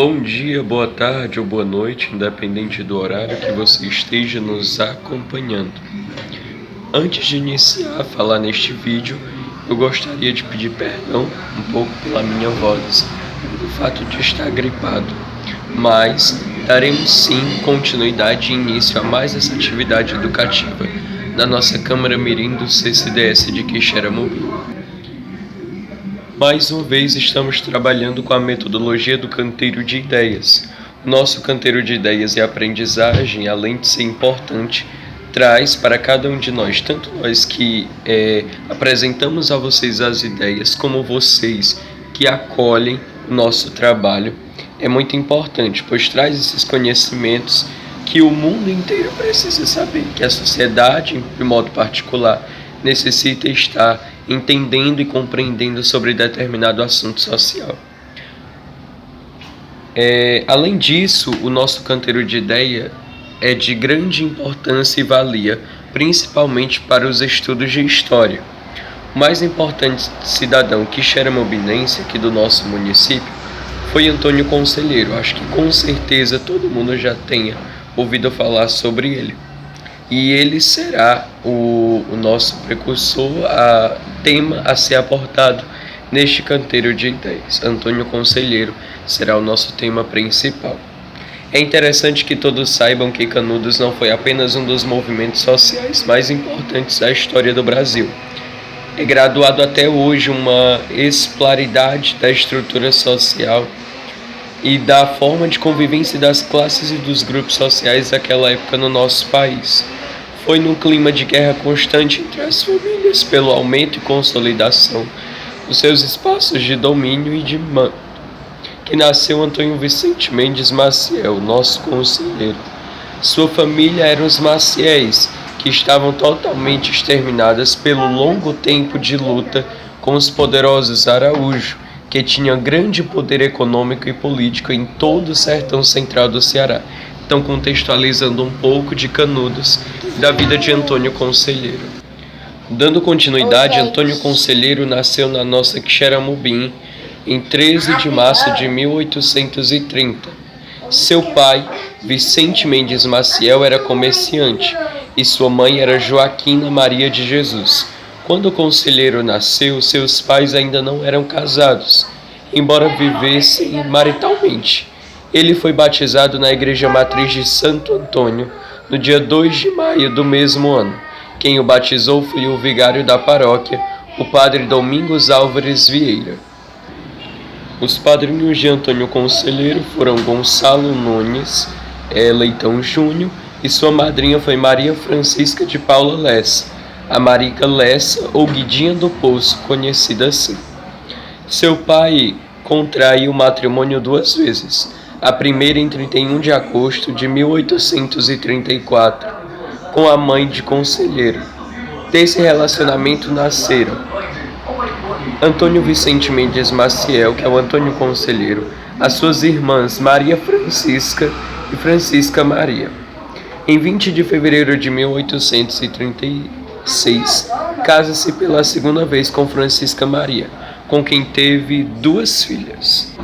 Bom dia, boa tarde ou boa noite, independente do horário que você esteja nos acompanhando. Antes de iniciar a falar neste vídeo, eu gostaria de pedir perdão um pouco pela minha voz, pelo fato de estar gripado, mas daremos sim continuidade e início a mais essa atividade educativa na nossa Câmara Mirim do CCDS de Quixeramobim. Mais uma vez estamos trabalhando com a metodologia do canteiro de ideias. O nosso canteiro de ideias e aprendizagem, além de ser importante, traz para cada um de nós, tanto nós que apresentamos a vocês as ideias, como vocês que acolhem o nosso trabalho. É muito importante, pois traz esses conhecimentos que o mundo inteiro precisa saber, que a sociedade, de modo particular, necessita estar entendendo e compreendendo sobre determinado assunto social. Além disso, o nosso canteiro de ideia é de grande importância e valia, principalmente para os estudos de história. O mais importante cidadão quixeramobinense aqui do nosso município foi Antônio Conselheiro. Acho que com certeza todo mundo já tenha ouvido falar sobre ele. E ele será o nosso precursor, tema a ser abordado neste canteiro de ideias. Antônio Conselheiro será o nosso tema principal. É interessante que todos saibam que Canudos não foi apenas um dos movimentos sociais mais importantes da história do Brasil. É graduado até hoje uma exemplaridade da estrutura social e da forma de convivência das classes e dos grupos sociais daquela época no nosso país. Foi num clima de guerra constante entre as famílias pelo aumento e consolidação dos seus espaços de domínio e de mando que nasceu Antônio Vicente Mendes Maciel, nosso conselheiro. Sua família eram os Maciéis, que estavam totalmente exterminadas pelo longo tempo de luta com os poderosos Araújo, que tinham grande poder econômico e político em todo o sertão central do Ceará. Então, contextualizando um pouco de Canudos e da vida de Antônio Conselheiro. Dando continuidade, Antônio Conselheiro nasceu na nossa Quixeramobim em 13 de março de 1830. Seu pai, Vicente Mendes Maciel, era comerciante e sua mãe era Joaquina Maria de Jesus. Quando o Conselheiro nasceu, seus pais ainda não eram casados, embora vivessem maritalmente. Ele foi batizado na Igreja Matriz de Santo Antônio, no dia 2 de maio do mesmo ano. Quem o batizou foi o vigário da paróquia, o padre Domingos Álvares Vieira. Os padrinhos de Antônio Conselheiro foram Gonçalo Nunes Leitão Júnior e sua madrinha foi Maria Francisca de Paula Lessa, a Marica Lessa ou Guidinha do Poço, conhecida assim. Seu pai contraiu o matrimônio 2 vezes. A primeira em 31 de agosto de 1834, com a mãe de Conselheiro. Desse relacionamento nasceram Antônio Vicente Mendes Maciel, que é o Antônio Conselheiro, as suas irmãs Maria Francisca e Francisca Maria. Em 20 de fevereiro de 1836, casa-se pela segunda vez com Francisca Maria, com quem teve 2 filhas,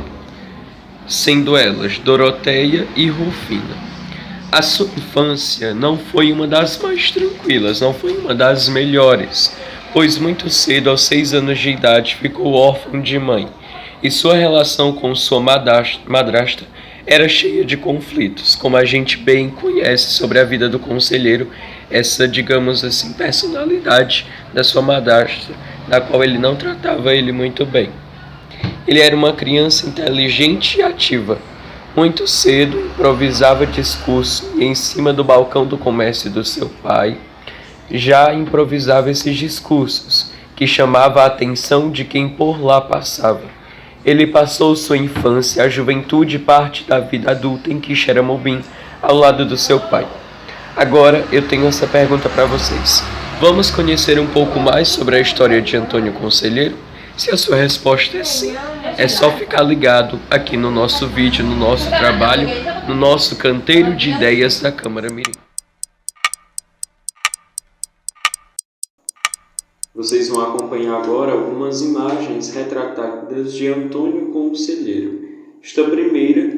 sendo elas Doroteia e Rufina. A sua infância não foi uma das mais tranquilas, não foi uma das melhores, pois muito cedo, aos 6 anos de idade, ficou órfão de mãe, e sua relação com sua madrasta era cheia de conflitos, como a gente bem conhece sobre a vida do conselheiro, essa, digamos assim, personalidade da sua madrasta, da qual ele não tratava ele muito bem. Ele era uma criança inteligente e ativa. Muito cedo, improvisava discurso e em cima do balcão do comércio do seu pai, já improvisava esses discursos, que chamava a atenção de quem por lá passava. Ele passou sua infância, a juventude e parte da vida adulta em Quixeramobim, ao lado do seu pai. Agora eu tenho essa pergunta para vocês. Vamos conhecer um pouco mais sobre a história de Antônio Conselheiro? Se a sua resposta é sim, é só ficar ligado aqui no nosso vídeo, no nosso trabalho, no nosso canteiro de ideias da Câmara Mirim. Vocês vão acompanhar agora algumas imagens retratadas de Antônio Conselheiro. Esta primeira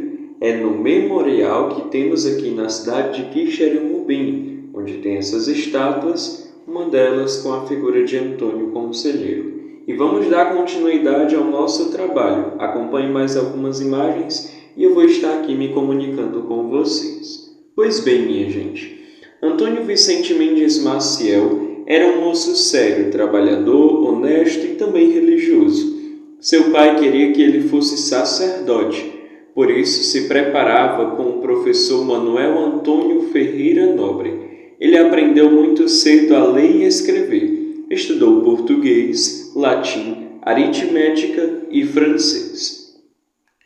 é no memorial que temos aqui na cidade de Quixeramobim, onde tem essas estátuas, uma delas com a figura de Antônio Conselheiro. E vamos dar continuidade ao nosso trabalho. Acompanhe mais algumas imagens e eu vou estar aqui me comunicando com vocês. Pois bem, minha gente, Antônio Vicente Mendes Maciel era um moço sério, trabalhador, honesto e também religioso. Seu pai queria que ele fosse sacerdote, por isso se preparava com o professor Manuel Antônio Ferreira Nobre. Ele aprendeu muito cedo a ler e escrever. Estudou português, latim, aritmética e francês.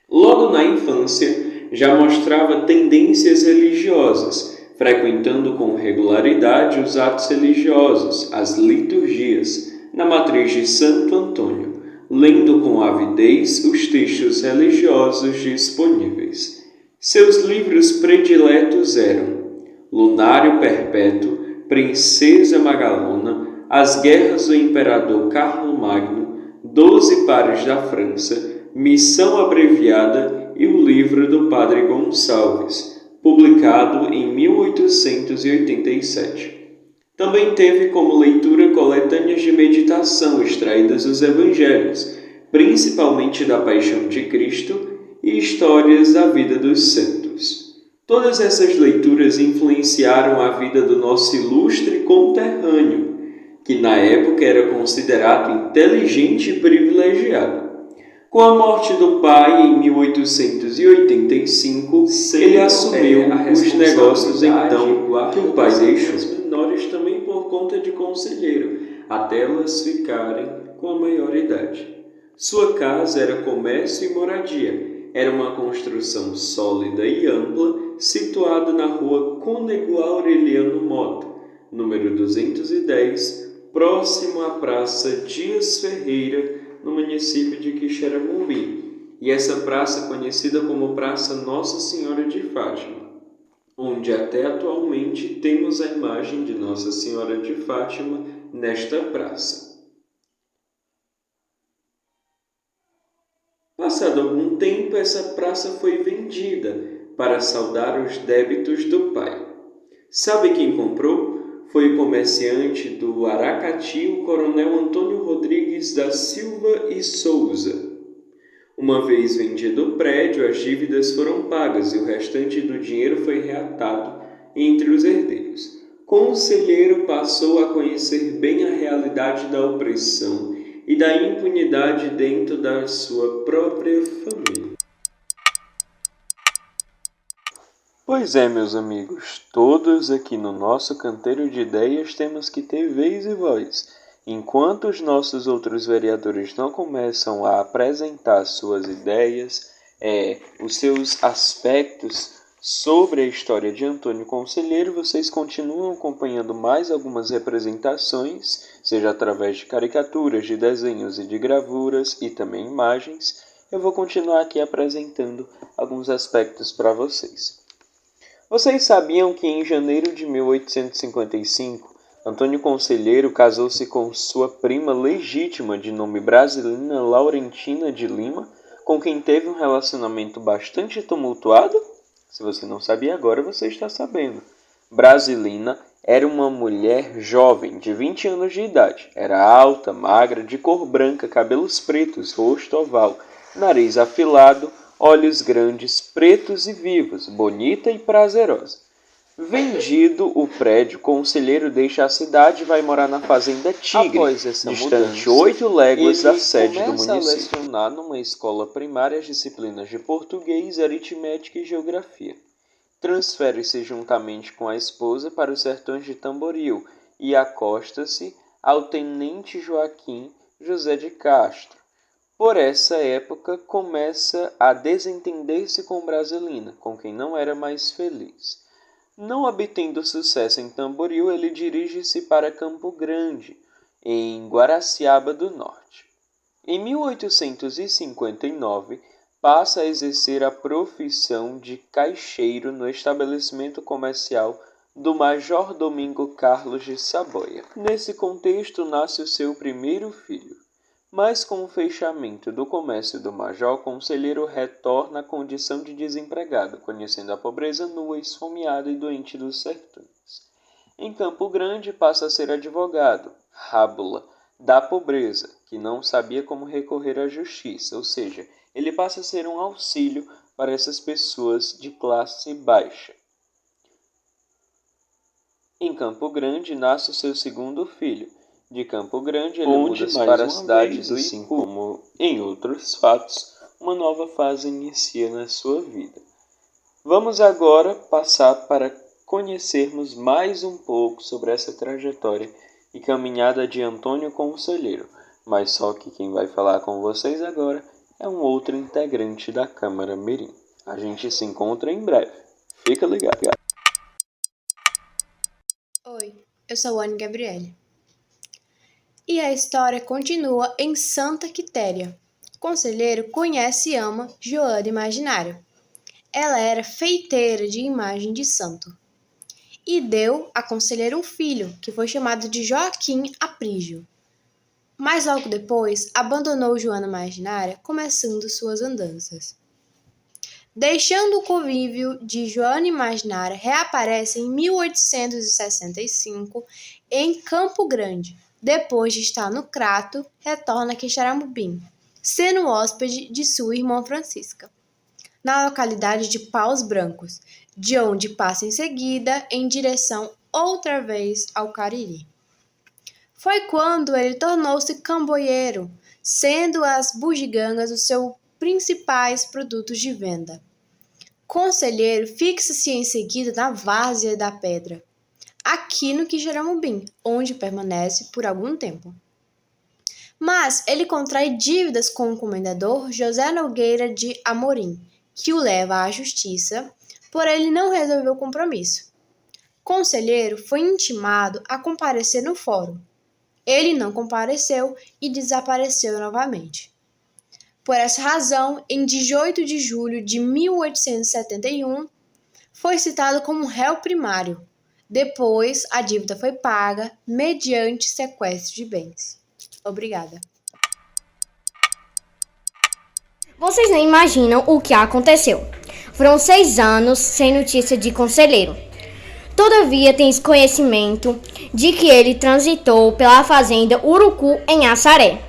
Logo na infância, já mostrava tendências religiosas, frequentando com regularidade os atos religiosos, as liturgias, na matriz de Santo Antônio, lendo com avidez os textos religiosos disponíveis. Seus livros prediletos eram Lunário Perpétuo, Princesa Magalona, As Guerras do Imperador Carlomagno, 12 Pares da França, Missão Abreviada e o livro do Padre Gonçalves, publicado em 1887. Também teve como leitura coletâneas de meditação extraídas dos Evangelhos, principalmente da Paixão de Cristo e histórias da vida dos santos. Todas essas leituras influenciaram a vida do nosso ilustre conterrâneo, que na época era considerado inteligente e privilegiado. Com a morte do pai em 1885, ele assumiu os negócios então que o pai deixou. As menores também por conta de conselheiro, até elas ficarem com a maioridade. Sua casa era comércio e moradia. Era uma construção sólida e ampla, situada na rua Cônego Aureliano Mota, número 210, próximo à Praça Dias Ferreira, no município de Quixeramobim, e essa praça conhecida como Praça Nossa Senhora de Fátima, onde até atualmente temos a imagem de Nossa Senhora de Fátima nesta praça. Passado algum tempo, essa praça foi vendida para saldar os débitos do pai. Sabe quem comprou? Foi o comerciante do Aracati, o coronel Antônio Rodrigues da Silva e Souza. Uma vez vendido o prédio, as dívidas foram pagas e o restante do dinheiro foi reatado entre os herdeiros. Conselheiro passou a conhecer bem a realidade da opressão e da impunidade dentro da sua própria família. Pois é, meus amigos, todos aqui no nosso canteiro de ideias temos que ter vez e voz. Enquanto os nossos outros vereadores não começam a apresentar suas ideias, os seus aspectos sobre a história de Antônio Conselheiro, vocês continuam acompanhando mais algumas representações, seja através de caricaturas, de desenhos e de gravuras e também imagens. Eu vou continuar aqui apresentando alguns aspectos para vocês. Vocês sabiam que em janeiro de 1855, Antônio Conselheiro casou-se com sua prima legítima de nome Brasilina Laurentina de Lima, com quem teve um relacionamento bastante tumultuado? Se você não sabia agora, você está sabendo. Brasilina era uma mulher jovem, de 20 anos de idade. Era alta, magra, de cor branca, cabelos pretos, rosto oval, nariz afilado, olhos grandes, pretos e vivos, bonita e prazerosa. Vendido o prédio, Conselheiro deixa a cidade e vai morar na fazenda Tigre, distante 8 léguas da sede do município. Ele começa a lecionar numa escola primária as disciplinas de português, aritmética e geografia. Transfere-se juntamente com a esposa para os sertões de Tamboril e acosta-se ao tenente Joaquim José de Castro. Por essa época, começa a desentender-se com Brasilina, com quem não era mais feliz. Não obtendo sucesso em Tamboril, ele dirige-se para Campo Grande, em Guaraciaba do Norte. Em 1859, passa a exercer a profissão de caixeiro no estabelecimento comercial do Major Domingo Carlos de Saboia. Nesse contexto, nasce o seu primeiro filho. Mas com o fechamento do comércio do Major, o conselheiro retorna à condição de desempregado, conhecendo a pobreza nua, esfomeada e doente dos sertões. Em Campo Grande passa a ser advogado, rábula, da pobreza, que não sabia como recorrer à justiça, ou seja, ele passa a ser um auxílio para essas pessoas de classe baixa. Em Campo Grande nasce o seu segundo filho. De Campo Grande ele muda-se para a cidade do Ipu, como em outros fatos, uma nova fase inicia na sua vida. Vamos agora passar para conhecermos mais um pouco sobre essa trajetória e caminhada de Antônio Conselheiro, mas só que quem vai falar com vocês agora é um outro integrante da Câmara Mirim. A gente se encontra em breve. Fica ligado. Oi, eu sou Anne Gabriele. E a história continua em Santa Quitéria. O conselheiro conhece e ama Joana Imaginária. Ela era feiteira de imagem de santo. E deu a conselheiro um filho, que foi chamado de Joaquim Aprígio. Mas logo depois, abandonou Joana Imaginária, começando suas andanças. Deixando o convívio de Joana Imaginária, reaparece em 1865 em Campo Grande. Depois de estar no Crato, retorna a Quixeramobim, sendo hóspede de sua irmã Francisca, na localidade de Paus Brancos, de onde passa em seguida em direção outra vez ao Cariri. Foi quando ele tornou-se camboieiro, sendo as bugigangas os seus principais produtos de venda. Conselheiro fixa-se em seguida na Várzea da Pedra, aqui no Quixeramobim, onde permanece por algum tempo. Mas ele contrai dívidas com o comendador José Nogueira de Amorim, que o leva à justiça, porém ele não resolveu o compromisso. Conselheiro foi intimado a comparecer no fórum. Ele não compareceu e desapareceu novamente. Por essa razão, em 18 de julho de 1871, foi citado como réu primário. Depois, a dívida foi paga mediante sequestro de bens. Obrigada. Vocês nem imaginam o que aconteceu. Foram 6 anos sem notícia de conselheiro. Todavia, tens conhecimento de que ele transitou pela fazenda Urucu, em Assaré,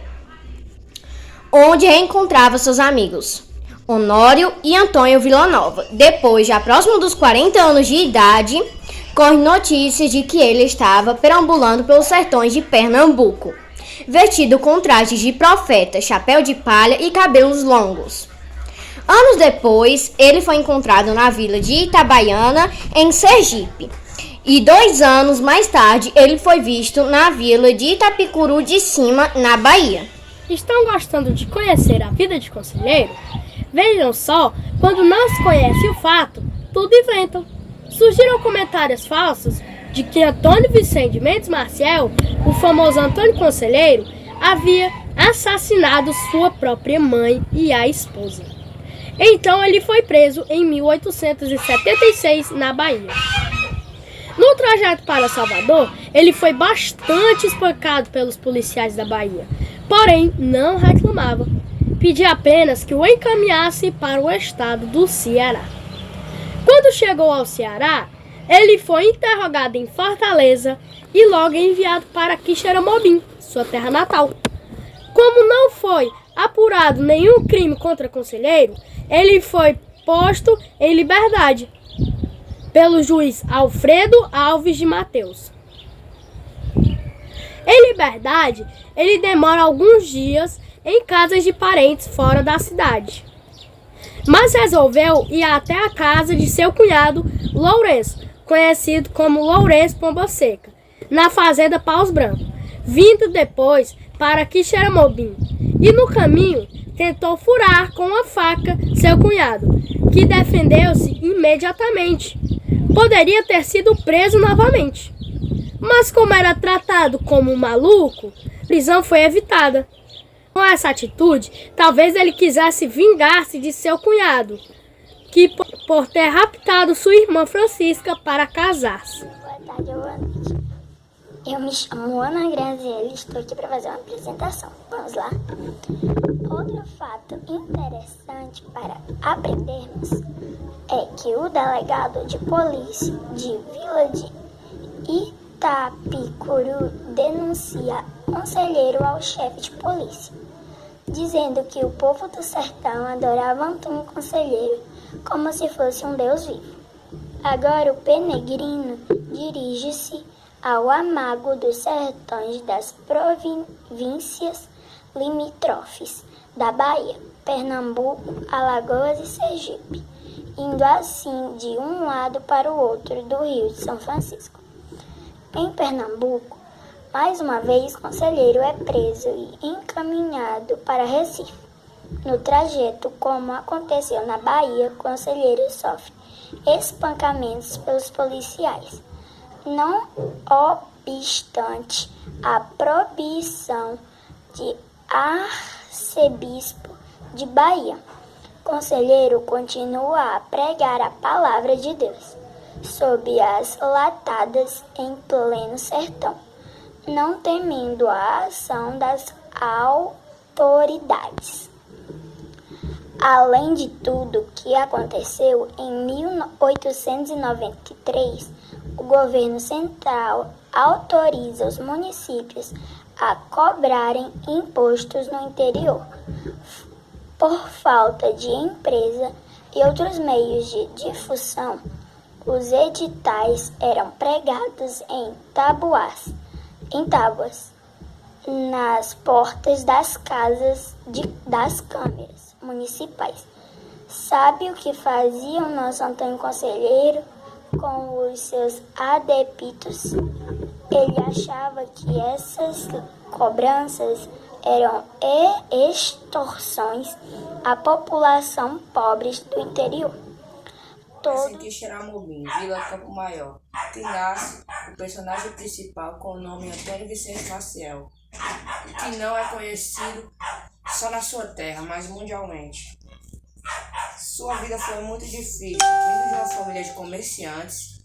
onde reencontrava seus amigos, Honório e Antônio Villanova. Depois, já próximo dos 40 anos de idade, corre notícias de que ele estava perambulando pelos sertões de Pernambuco, vestido com trajes de profeta, chapéu de palha e cabelos longos. Anos depois, ele foi encontrado na vila de Itabaiana, em Sergipe. E 2 anos mais tarde, ele foi visto na vila de Itapicuru de Cima, na Bahia. Estão gostando de conhecer a vida de conselheiro? Vejam só, quando não se conhece o fato, tudo inventam. Surgiram comentários falsos de que Antônio Vicente Mendes Maciel, o famoso Antônio Conselheiro, havia assassinado sua própria mãe e a esposa. Então ele foi preso em 1876 na Bahia. No trajeto para Salvador, ele foi bastante espancado pelos policiais da Bahia, porém não reclamava. Pedia apenas que o encaminhasse para o estado do Ceará. Quando chegou ao Ceará, ele foi interrogado em Fortaleza e logo enviado para Quixeramobim, sua terra natal. Como não foi apurado nenhum crime contra conselheiro, ele foi posto em liberdade pelo juiz Alfredo Alves de Mateus. Em liberdade, ele demora alguns dias em casas de parentes fora da cidade, mas resolveu ir até a casa de seu cunhado Lourenço, conhecido como Lourenço Pomba Seca, na fazenda Paus Brancos, vindo depois para Quixeramobim, e no caminho tentou furar com a faca seu cunhado, que defendeu-se imediatamente. Poderia ter sido preso novamente, mas como era tratado como um maluco, a prisão foi evitada. Com essa atitude, talvez ele quisesse vingar-se de seu cunhado, que por ter raptado sua irmã Francisca para casar-se. Eu me chamo Ana Graziele e estou aqui para fazer uma apresentação. Vamos lá? Outro fato interessante para aprendermos é que o delegado de polícia de Vila de Itapicuru denuncia conselheiro ao chefe de polícia, dizendo que o povo do sertão adorava Antônio Conselheiro como se fosse um deus vivo. Agora o peregrino dirige-se ao amago dos sertões das províncias limítrofes da Bahia, Pernambuco, Alagoas e Sergipe, indo assim de um lado para o outro do Rio de São Francisco. Em Pernambuco, mais uma vez, Conselheiro é preso e encaminhado para Recife. No trajeto, como aconteceu na Bahia, Conselheiro sofre espancamentos pelos policiais. Não obstante a proibição de arcebispo de Bahia, Conselheiro continua a pregar a palavra de Deus sob as latadas em pleno sertão, não temendo a ação das autoridades. Além de tudo que aconteceu, em 1893, o governo central autoriza os municípios a cobrarem impostos no interior. Por falta de empresa e outros meios de difusão, os editais eram pregados em tábuas nas portas das casas das câmaras municipais. Sabe o que fazia o nosso Antônio Conselheiro com os seus adeptos? Ele achava que essas cobranças eram extorsões à população pobre do interior. Em Quixeramobim, Vila Campo Maior, que nasce o personagem principal com o nome Antônio Vicente Maciel, que não é conhecido só na sua terra, mas mundialmente. Sua vida foi muito difícil, vindo de uma família de comerciantes.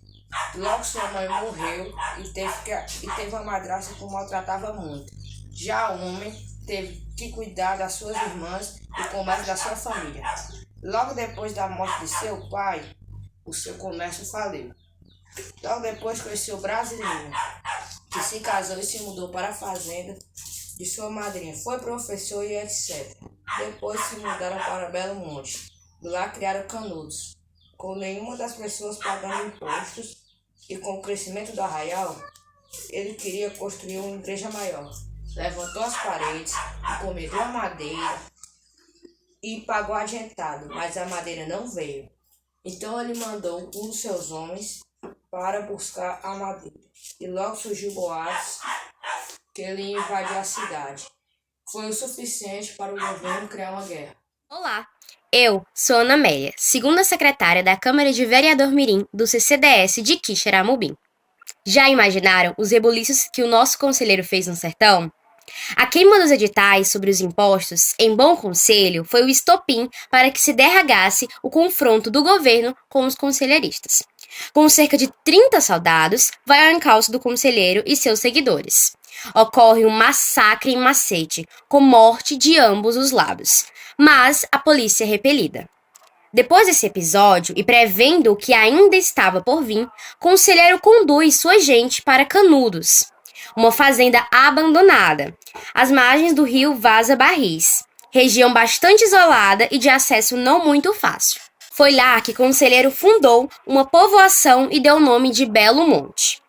Logo sua mãe morreu e teve uma madrasta que o maltratava muito. Já o homem teve que cuidar das suas irmãs e do comércio da sua família. Logo depois da morte de seu pai, o seu comércio faliu. Logo depois conheceu Brasileiro, que se casou e se mudou para a fazenda de sua madrinha. Foi professor e etc. Depois se mudaram para Belo Monte. De lá criaram Canudos. Com nenhuma das pessoas pagando impostos e com o crescimento do arraial, ele queria construir uma igreja maior. Levantou as paredes, encomendou a madeira e pagou adiantado, mas a madeira não veio. Então ele mandou um dos seus homens para buscar a madeira. E logo surgiu boatos que ele ia invadir a cidade. Foi o suficiente para o governo criar uma guerra. Olá, eu sou Ana Amélia, segunda secretária da Câmara de Vereador Mirim do CCDS de Quixeramobim. Já imaginaram os rebuliços que o nosso conselheiro fez no sertão? A queima dos editais sobre os impostos, em bom conselho, foi o estopim para que se derragasse o confronto do governo com os conselheiristas. Com cerca de 30 soldados, vai ao encalço do conselheiro e seus seguidores. Ocorre um massacre em Macete, com morte de ambos os lados, mas a polícia é repelida. Depois desse episódio, e prevendo o que ainda estava por vir, conselheiro conduz sua gente para Canudos, uma fazenda abandonada, às margens do rio Vaza Barris, região bastante isolada e de acesso não muito fácil. Foi lá que Conselheiro fundou uma povoação e deu o nome de Belo Monte.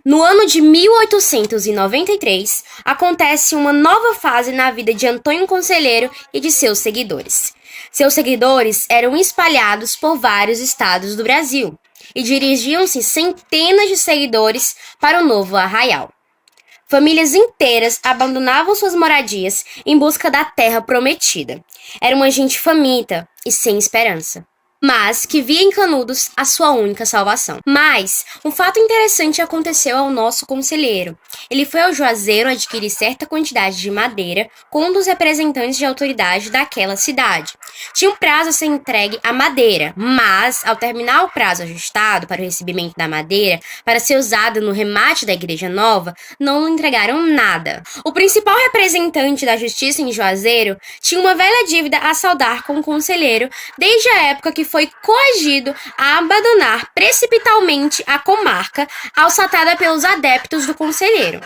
No ano de 1893, acontece uma nova fase na vida de Antônio Conselheiro e de seus seguidores. Seus seguidores eram espalhados por vários estados do Brasil e dirigiam-se centenas de seguidores para o novo arraial. Famílias inteiras abandonavam suas moradias em busca da terra prometida. Era uma gente faminta e sem esperança. mas que via em Canudos a sua única salvação. Mas um fato interessante aconteceu ao nosso conselheiro. Ele foi ao Juazeiro adquirir certa quantidade de madeira com um dos representantes de autoridade daquela cidade. Tinha um prazo a ser entregue a madeira, mas ao terminar o prazo ajustado para o recebimento da madeira para ser usada no remate da igreja nova, não lhe entregaram nada. O principal representante da justiça em Juazeiro tinha uma velha dívida a saldar com o conselheiro desde a época que foi coagido a abandonar precipitadamente a comarca, alçatada pelos adeptos do conselheiro.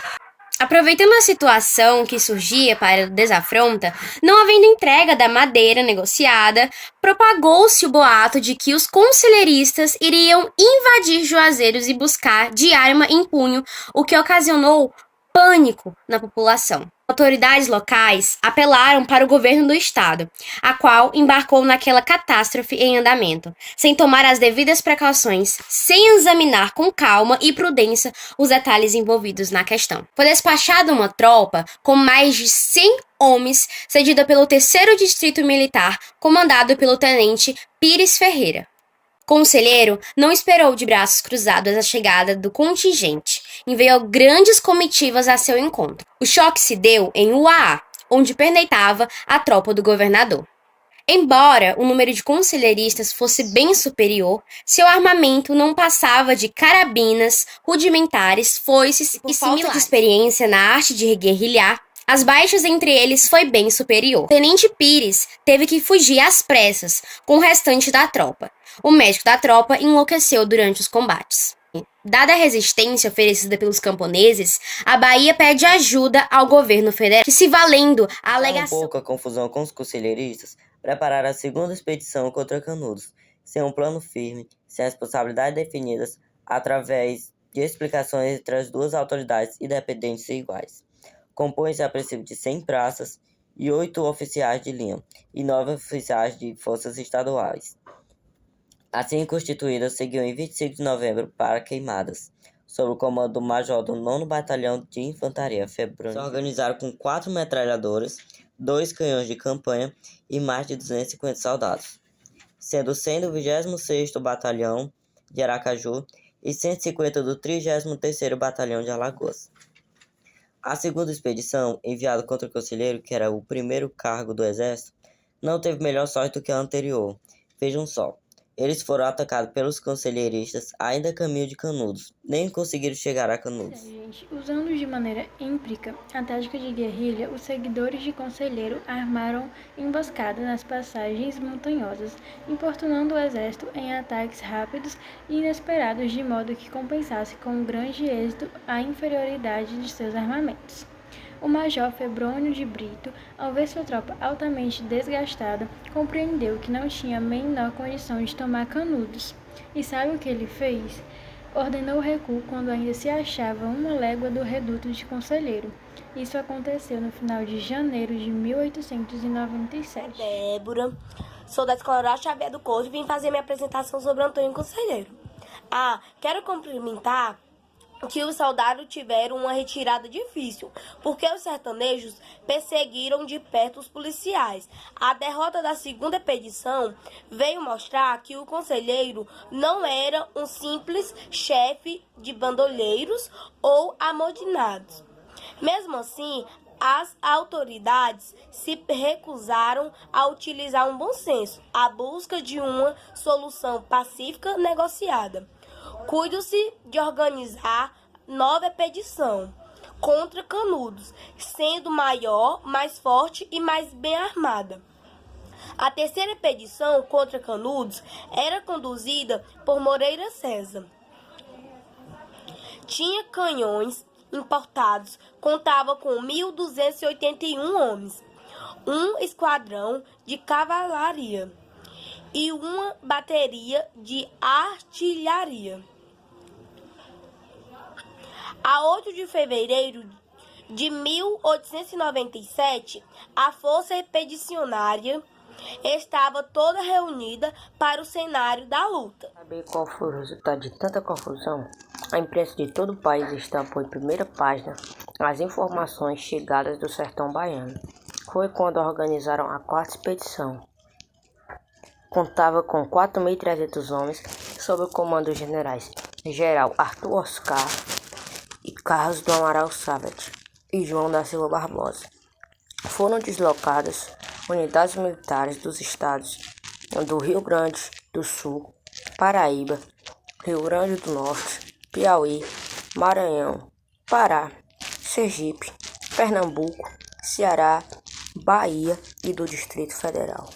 Aproveitando a situação que surgia para o desafronta, não havendo entrega da madeira negociada, propagou-se o boato de que os conselheiristas iriam invadir Juazeiros e buscar de arma em punho, o que ocasionou pânico na população. Autoridades locais apelaram para o governo do estado, a qual embarcou naquela catástrofe em andamento, sem tomar as devidas precauções, sem examinar com calma e prudência os detalhes envolvidos na questão. Foi despachada uma tropa com mais de 100 homens, cedida pelo 3º Distrito Militar, comandado pelo tenente Pires Ferreira. Conselheiro não esperou de braços cruzados a chegada do contingente, enviou grandes comitivas a seu encontro. O choque se deu em Uaá, onde perneitava a tropa do governador. Embora o número de conselheiristas fosse bem superior, seu armamento não passava de carabinas rudimentares, foices e similares. Por falta de experiência na arte de guerrilhar, as baixas entre eles foi bem superior. Tenente Pires teve que fugir às pressas com o restante da tropa. O médico da tropa enlouqueceu durante os combates. Dada a resistência oferecida pelos camponeses, a Bahia pede ajuda ao governo federal, que, se valendo a alegação... Um pouco a confusão com os conselheiristas, prepararam a segunda expedição contra Canudos, sem um plano firme, sem responsabilidades definidas, através de explicações entre as duas autoridades independentes e iguais. Compõe-se a princípio de 100 praças e 8 oficiais de linha e 9 oficiais de forças estaduais. Assim constituídas, seguiu em 25 de novembro para Queimadas, sob o comando do major do 9º Batalhão de Infantaria Febrônio. Se organizaram com 4 metralhadoras, 2 canhões de campanha e mais de 250 soldados, sendo 100 do 26º Batalhão de Aracaju e 150 do 33º Batalhão de Alagoas. A segunda expedição, enviada contra o conselheiro, que era o primeiro cargo do exército, não teve melhor sorte do que a anterior. Vejam só. Eles foram atacados pelos conselheiristas ainda a caminho de Canudos. Nem conseguiram chegar a Canudos. Usando de maneira empírica a tática de guerrilha, os seguidores de Conselheiro armaram emboscadas nas passagens montanhosas, importunando o exército em ataques rápidos e inesperados, de modo que compensasse com grande êxito a inferioridade de seus armamentos. O major Febrônio de Brito, ao ver sua tropa altamente desgastada, compreendeu que não tinha a menor condição de tomar Canudos. E sabe o que ele fez? Ordenou o recuo quando ainda se achava uma légua do reduto de Conselheiro. Isso aconteceu no final de janeiro de 1897. Débora, sou da Escola Horácio Xavier do Couto e vim fazer minha apresentação sobre Antônio Conselheiro. Quero cumprimentar que os soldados tiveram uma retirada difícil, porque os sertanejos perseguiram de perto os policiais. A derrota da segunda expedição veio mostrar que o conselheiro não era um simples chefe de bandoleiros ou amotinados. Mesmo assim, as autoridades se recusaram a utilizar um bom senso, a busca de uma solução pacífica negociada. Cuide-se de organizar nova expedição contra Canudos, sendo maior, mais forte e mais bem armada. A terceira expedição contra Canudos era conduzida por Moreira César. Tinha canhões importados, contava com 1.281 homens, um esquadrão de cavalaria e uma bateria de artilharia. A 8 de fevereiro de 1897, a força expedicionária estava toda reunida para o cenário da luta. Saber qual foi o resultado de tanta confusão? A imprensa de todo o país estampou em primeira página as informações chegadas do sertão baiano. Foi quando organizaram a quarta expedição. contava com 4.300 homens sob o comando dos generais General Arthur Oscar e Carlos do Amaral Savage e João da Silva Barbosa. Foram deslocadas unidades militares dos estados do Rio Grande do Sul, Paraíba, Rio Grande do Norte, Piauí, Maranhão, Pará, Sergipe, Pernambuco, Ceará, Bahia e do Distrito Federal.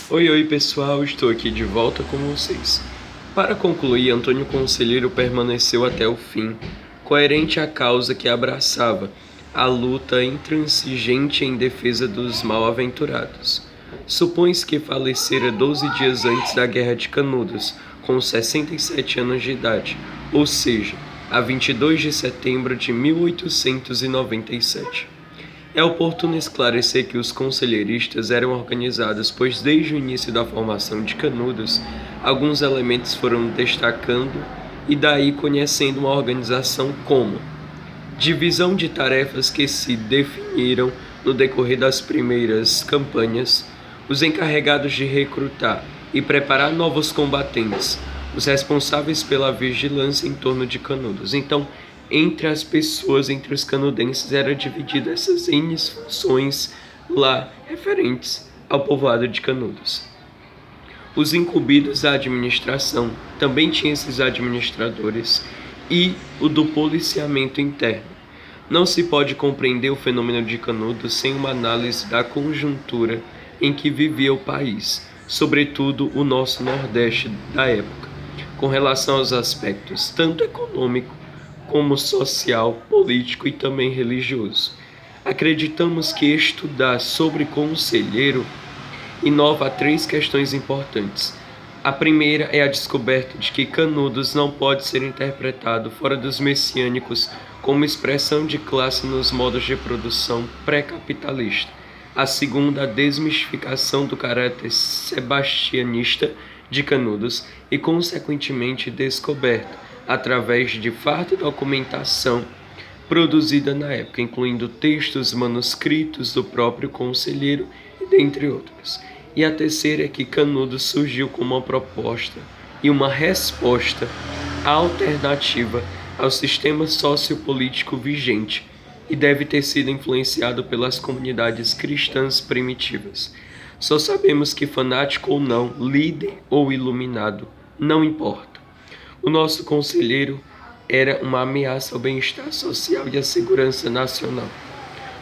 Oi pessoal, estou aqui de volta com vocês. Para concluir, Antônio Conselheiro permaneceu até o fim, coerente à causa que abraçava, a luta intransigente em defesa dos mal-aventurados. Supõe-se que falecera 12 dias antes da Guerra de Canudos, com 67 anos de idade, ou seja, a 22 de setembro de 1897. É oportuno esclarecer que os conselheiristas eram organizados, pois desde o início da formação de Canudos, alguns elementos foram destacando e daí conhecendo uma organização como divisão de tarefas que se definiram no decorrer das primeiras campanhas, os encarregados de recrutar e preparar novos combatentes, os responsáveis pela vigilância em torno de Canudos. Então, entre as pessoas, entre os canudenses, era dividida essas N funções lá referentes ao povoado de Canudos. Os incumbidos da administração também tinham esses administradores e o do policiamento interno. Não se pode compreender o fenômeno de Canudos sem uma análise da conjuntura em que vivia o país, sobretudo o nosso Nordeste da época, com relação aos aspectos tanto econômico como social, político e também religioso. Acreditamos que estudar sobre conselheiro inova 3 questões importantes. A primeira é a descoberta de que Canudos não pode ser interpretado fora dos messiânicos como expressão de classe nos modos de produção pré-capitalista. A segunda, a desmistificação do caráter sebastianista de Canudos e, consequentemente, descoberta através de farta documentação produzida na época, incluindo textos manuscritos do próprio conselheiro e dentre outros. E a terceira é que Canudos surgiu como uma proposta e uma resposta alternativa ao sistema sociopolítico vigente e deve ter sido influenciado pelas comunidades cristãs primitivas. Só sabemos que fanático ou não, líder ou iluminado, não importa. O nosso conselheiro era uma ameaça ao bem-estar social e à segurança nacional.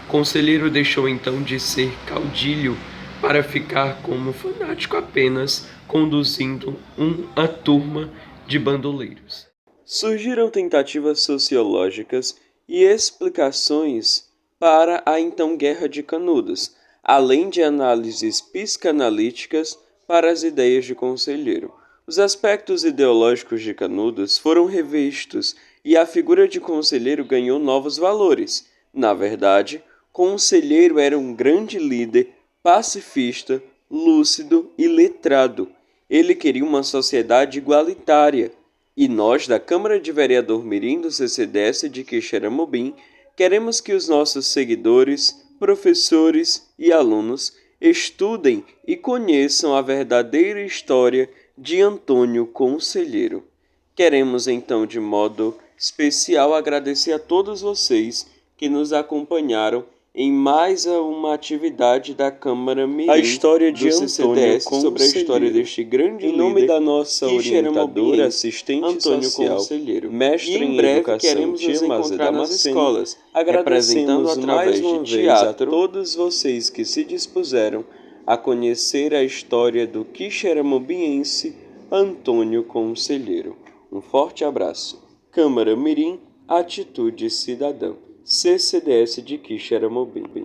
O conselheiro deixou então de ser caudilho para ficar como fanático apenas, conduzindo uma turma de bandoleiros. Surgiram tentativas sociológicas e explicações para a então Guerra de Canudos, além de análises psicanalíticas para as ideias de conselheiro. Os aspectos ideológicos de Canudos foram revistos e a figura de conselheiro ganhou novos valores. Na verdade, conselheiro era um grande líder, pacifista, lúcido e letrado. Ele queria uma sociedade igualitária. E nós, da Câmara de Vereador Mirim do CCDS de Quixeramobim, queremos que os nossos seguidores, professores e alunos estudem e conheçam a verdadeira história de Antônio Conselheiro. Queremos então, de modo especial, agradecer a todos vocês que nos acompanharam em mais uma atividade da Câmara Mirim. A história de Antônio sobre a história deste grande líder, em nome da nossa orientadora, assistente Antônio social, Conselheiro, mestre em educação, Tia Mazé nas escolas, agradecendo mais uma vez a todos vocês que se dispuseram a conhecer a história do quixeramobiense Antônio Conselheiro. Um forte abraço. Câmara Mirim, Atitude Cidadã, CCDS de Quixeramobim.